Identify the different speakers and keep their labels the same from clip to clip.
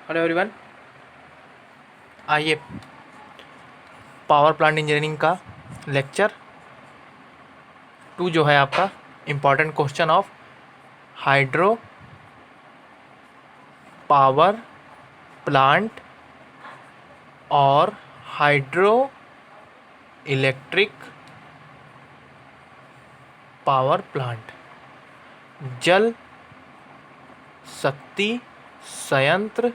Speaker 1: Hello everyone, आइए power plant engineering का lecture 2 जो है आपका important question of hydro power plant और हाइड्रो इलेक्ट्रिक पावर प्लांट, जल शक्ति संयंत्र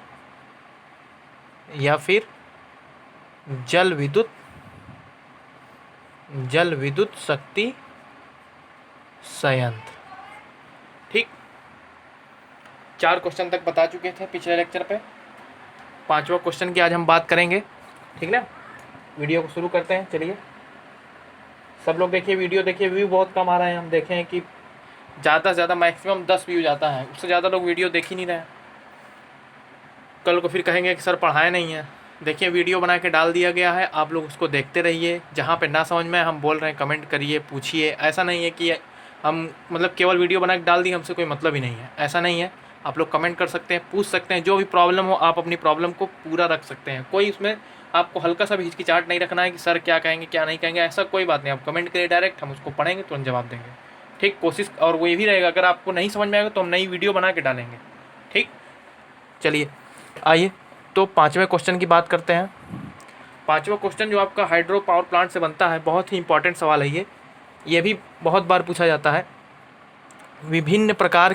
Speaker 1: या फिर जल विद्युत शक्ति संयंत्र। ठीक, 4 क्वेश्चन तक बता चुके थे पिछले लेक्चर पे। 5वां क्वेश्चन की आज हम बात करेंगे। ठीक ना, वीडियो को शुरू करते हैं। चलिए सब लोग देखिए, वीडियो देखिए। व्यू बहुत कम आ रहे हैं। हम देखें हैं कि ज़्यादा से ज़्यादा मैक्सिमम 10 व्यू जाता है, उससे ज़्यादा लोग वीडियो देख ही नहीं रहे हैं। कल को फिर कहेंगे कि सर पढ़ाए नहीं है। देखिए वीडियो बना के डाल दिया गया है, आप लोग उसको देखते रहिए। जहाँ पे ना समझ में हम बोल रहे हैं कमेंट करिए, पूछिए। ऐसा नहीं है कि हम मतलब केवल वीडियो बना के डाल दिए, हमसे कोई मतलब ही नहीं है, ऐसा नहीं है। आप लोग कमेंट कर सकते हैं, पूछ सकते हैं। जो भी प्रॉब्लम हो आप अपनी प्रॉब्लम को पूरा रख सकते हैं। कोई उसमें आपको हल्का सा भी हिचकिचाहट नहीं रखना है कि सर क्या कहेंगे क्या नहीं कहेंगे, ऐसा कोई बात नहीं। आप कमेंट करिए डायरेक्ट, हम उसको पढ़ेंगे तुरंत जवाब देंगे। ठीक, कोशिश और वो ये भी रहेगा, अगर आपको नहीं समझ में आएगा तो हम नई वीडियो बना के डालेंगे। ठीक, चलिए आइए तो 5वें क्वेश्चन की बात करते हैं। 5वां क्वेश्चन जो आपका हाइड्रो पावर प्लांट से बनता है, बहुत ही इंपॉर्टेंट सवाल है ये भी बहुत बार पूछा जाता है। विभिन्न प्रकार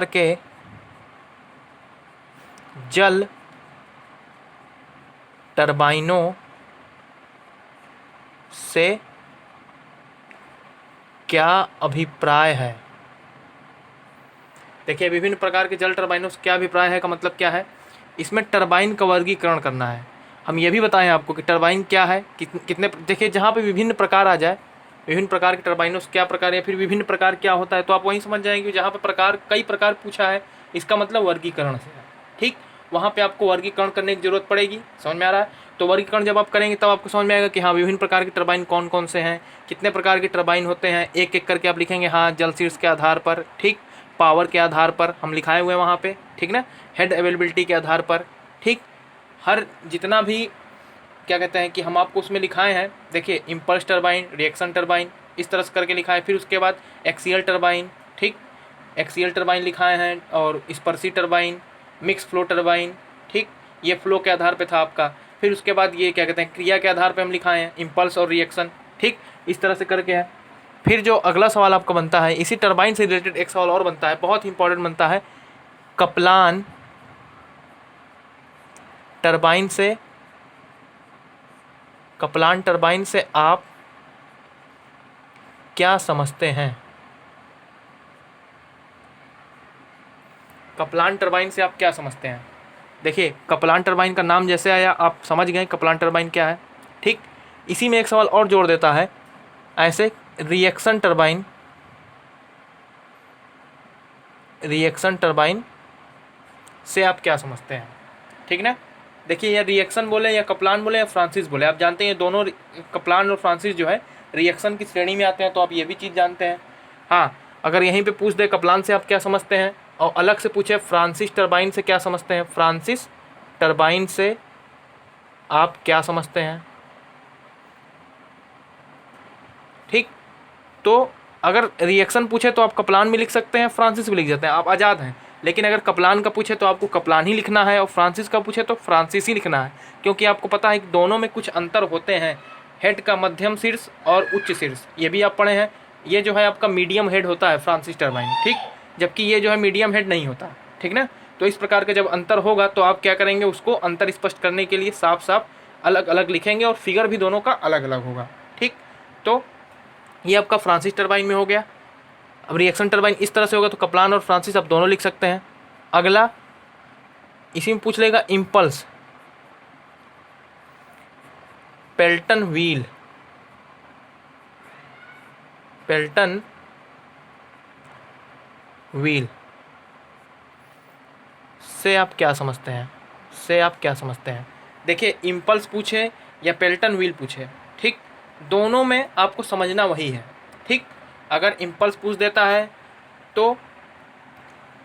Speaker 1: के जल टरबाइनों से क्या अभिप्राय है। देखिए, विभिन्न प्रकार के जल टरबाइनों से क्या अभिप्राय है का मतलब क्या है। इसमें टरबाइन का वर्गीकरण करना है। हम ये भी बताएं आपको कि टरबाइन क्या है, कितने। देखिए, जहाँ पे विभिन्न प्रकार आ जाए, विभिन्न प्रकार के टरबाइनों से क्या प्रकार है, फिर विभिन्न प्रकार क्या होता है, तो आप वहीं समझ जाएंगे। जहाँ पे प्रकार कई प्रकार पूछा है, इसका मतलब वर्गीकरण से है। ठीक, वहाँ पे आपको वर्गीकरण करने की जरूरत पड़ेगी। समझ में आ रहा है। तो वर्गीकरण जब आप करेंगे तब आपको समझ में आएगा कि हाँ, विभिन्न प्रकार के टरबाइन कौन कौन से हैं, कितने प्रकार के टरबाइन होते हैं। एक एक करके आप लिखेंगे, हाँ, जल शीर्ष के आधार पर, ठीक, पावर के आधार पर हम लिखाए हुए हैं वहाँ पे, ठीक ना, हेड अवेलेबिलिटी के आधार पर। ठीक, हर जितना भी क्या कहते हैं कि हम आपको उसमें लिखाए हैं। देखिए, इम्पल्स टरबाइन, रिएक्शन टरबाइन, इस तरह से करके लिखा है। फिर उसके बाद एक्सियल टरबाइन, ठीक, एक्सियल टरबाइन लिखाए हैं, और स्पर्शी टरबाइन, मिक्स फ्लो टरबाइन, ठीक, ये फ्लो के आधार पे था आपका। फिर उसके बाद ये क्या कहते हैं, क्रिया के आधार पे हम लिखाए हैं, इम्पल्स और रिएक्शन। ठीक, इस तरह से करके है। फिर जो अगला सवाल आपका बनता है, इसी टरबाइन से रिलेटेड एक सवाल और बनता है, बहुत ही इंपॉर्टेंट बनता है। कप्लान टरबाइन से आप क्या समझते हैं। कप्लान टरबाइन से आप क्या समझते हैं। देखिए, कप्लान टरबाइन का नाम जैसे आया आप समझ गए कप्लान टरबाइन क्या है। ठीक, इसी में एक सवाल और जोड़ देता है, ऐसे रिएक्शन टरबाइन से आप क्या समझते हैं। ठीक ना, देखिए, या रिएक्शन बोले या कप्लान बोले या फ्रांसिस बोले, आप जानते हैं दोनों कप्लान और फ्रांसिस जो है रिएक्शन की श्रेणी में आते हैं, तो आप ये भी चीज़ जानते हैं। हाँ, अगर यहीं पे पूछ दे कप्लान से आप क्या समझते हैं, और अलग से पूछे फ्रांसिस टरबाइन से क्या समझते हैं, फ्रांसिस टरबाइन से आप क्या समझते हैं। ठीक, तो अगर रिएक्शन पूछे तो आप कप्लान भी लिख सकते हैं, फ्रांसिस भी लिख सकते हैं, आप आज़ाद हैं। लेकिन अगर कप्लान का पूछे तो आपको कप्लान ही लिखना है, और फ्रांसिस का पूछे तो फ्रांसिस ही लिखना है, क्योंकि आपको पता है कि दोनों में कुछ अंतर होते हैं। हेड का मध्यम शीर्ष और उच्च शीर्ष, ये भी आप पढ़े हैं। ये जो है आपका मीडियम हेड होता है फ्रांसिस टरबाइन, ठीक, जबकि ये जो है मीडियम हेड नहीं होता। ठीक ना, तो इस प्रकार का जब अंतर होगा तो आप क्या करेंगे, उसको अंतर स्पष्ट करने के लिए साफ साफ अलग अलग लिखेंगे, और फिगर भी दोनों का अलग अलग होगा। ठीक, तो ये आपका फ्रांसिस टरबाइन में हो गया। अब रिएक्शन टरबाइन इस तरह से होगा, तो कप्लान और फ्रांसिस आप दोनों लिख सकते हैं। अगला इसी में पूछ लेगा इम्पल्स पेल्टन व्हील से आप क्या समझते हैं। देखिए, इम्पल्स पूछे या पेल्टन व्हील पूछे, ठीक, दोनों में आपको समझना वही है। ठीक, अगर इम्पल्स पूछ देता है तो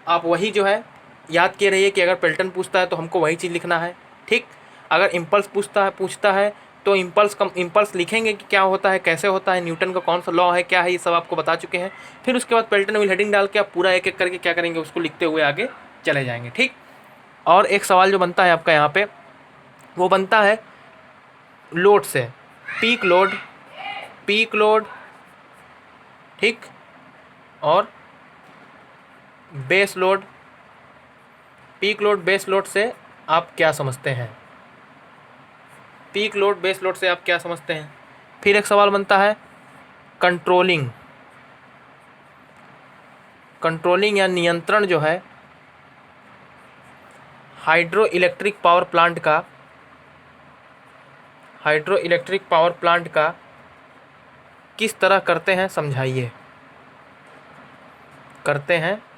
Speaker 1: आप वही जो है याद किए रहिए कि अगर पेल्टन पूछता है तो हमको वही चीज़ लिखना है, ठीक। अगर इम्पल्स पूछता है तो इम्पल्स लिखेंगे कि क्या होता है, कैसे होता है, न्यूटन का कौन सा लॉ है, क्या है, ये सब आपको बता चुके हैं। फिर उसके बाद पेल्टन व्हील हेडिंग डाल के आप पूरा एक एक करके क्या करेंगे, उसको लिखते हुए आगे चले जाएंगे, ठीक। और एक सवाल जो बनता है आपका यहाँ पे, वो बनता है लोड से, पीक लोड, ठीक, और base load. Peak load base load से आप क्या समझते हैं, पीक लोड बेस लोड से आप क्या समझते हैं। फिर एक सवाल बनता है कंट्रोलिंग या नियंत्रण जो है हाइड्रो इलेक्ट्रिक पावर प्लांट का किस तरह करते हैं,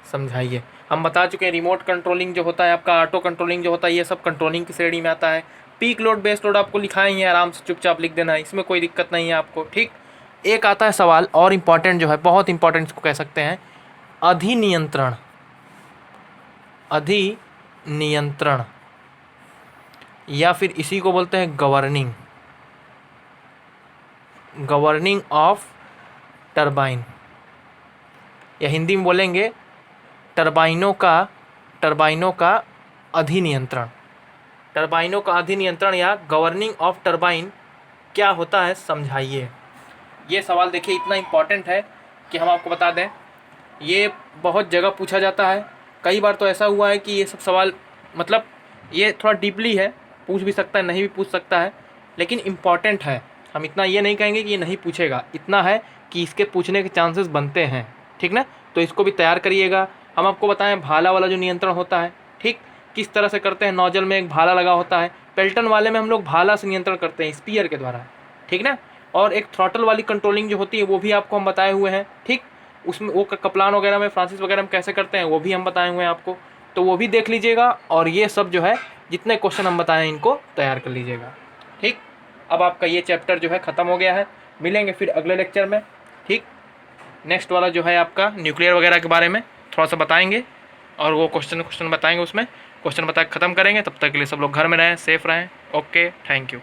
Speaker 1: समझाइए। हम बता चुके हैं रिमोट कंट्रोलिंग जो होता है आपका, ऑटो कंट्रोलिंग जो होता है, ये सब कंट्रोलिंग की श्रेणी में आता है। पीक लोड बेस लोड आपको लिखाए ही है, आराम से चुपचाप लिख देना है, इसमें कोई दिक्कत नहीं है आपको, ठीक। एक आता है सवाल और इम्पॉर्टेंट जो है, बहुत इंपॉर्टेंट इसको कह सकते हैं, अधिनियंत्रण या फिर इसी को बोलते हैं गवर्निंग ऑफ टरबाइन, या हिंदी में बोलेंगे टरबाइनों का अधिनियंत्रण या गवर्निंग ऑफ टरबाइन क्या होता है, समझाइए। ये सवाल देखिए इतना इम्पॉर्टेंट है कि हम आपको बता दें, ये बहुत जगह पूछा जाता है। कई बार तो ऐसा हुआ है कि ये सब सवाल मतलब ये थोड़ा डीपली है, पूछ भी सकता है, नहीं भी पूछ सकता है, लेकिन इम्पॉर्टेंट है। हम इतना ये नहीं कहेंगे कि ये नहीं पूछेगा, इतना है कि इसके पूछने के चांसेस बनते हैं, ठीक ना। तो इसको भी तैयार करिएगा। हम आपको बताएं भाला वाला जो नियंत्रण होता है, ठीक, किस तरह से करते हैं। नोजल में एक भाला लगा होता है, पेल्टन वाले में हम लोग भाला से नियंत्रण करते हैं, स्पीयर के द्वारा, ठीक ना। और एक थ्रॉटल वाली कंट्रोलिंग जो होती है वो भी आपको हम बताए हुए हैं, ठीक। उसमें वो कप्लान वगैरह में, फ्रांसिस वगैरह में कैसे करते हैं वो भी हम बताए हुए हैं आपको, तो वो भी देख लीजिएगा। और ये सब जो है जितने क्वेश्चन हम बताए हैं इनको तैयार कर लीजिएगा, ठीक। अब आपका ये चैप्टर जो है ख़त्म हो गया है, मिलेंगे फिर अगले लेक्चर में, ठीक। नेक्स्ट वाला जो है आपका न्यूक्लियर वगैरह के बारे में थोड़ा सा बताएंगे, और वो क्वेश्चन बताएंगे, उसमें क्वेश्चन बता के ख़त्म करेंगे। तब तक के लिए सब लोग घर में रहें, सेफ़ रहें। Okay, thank you.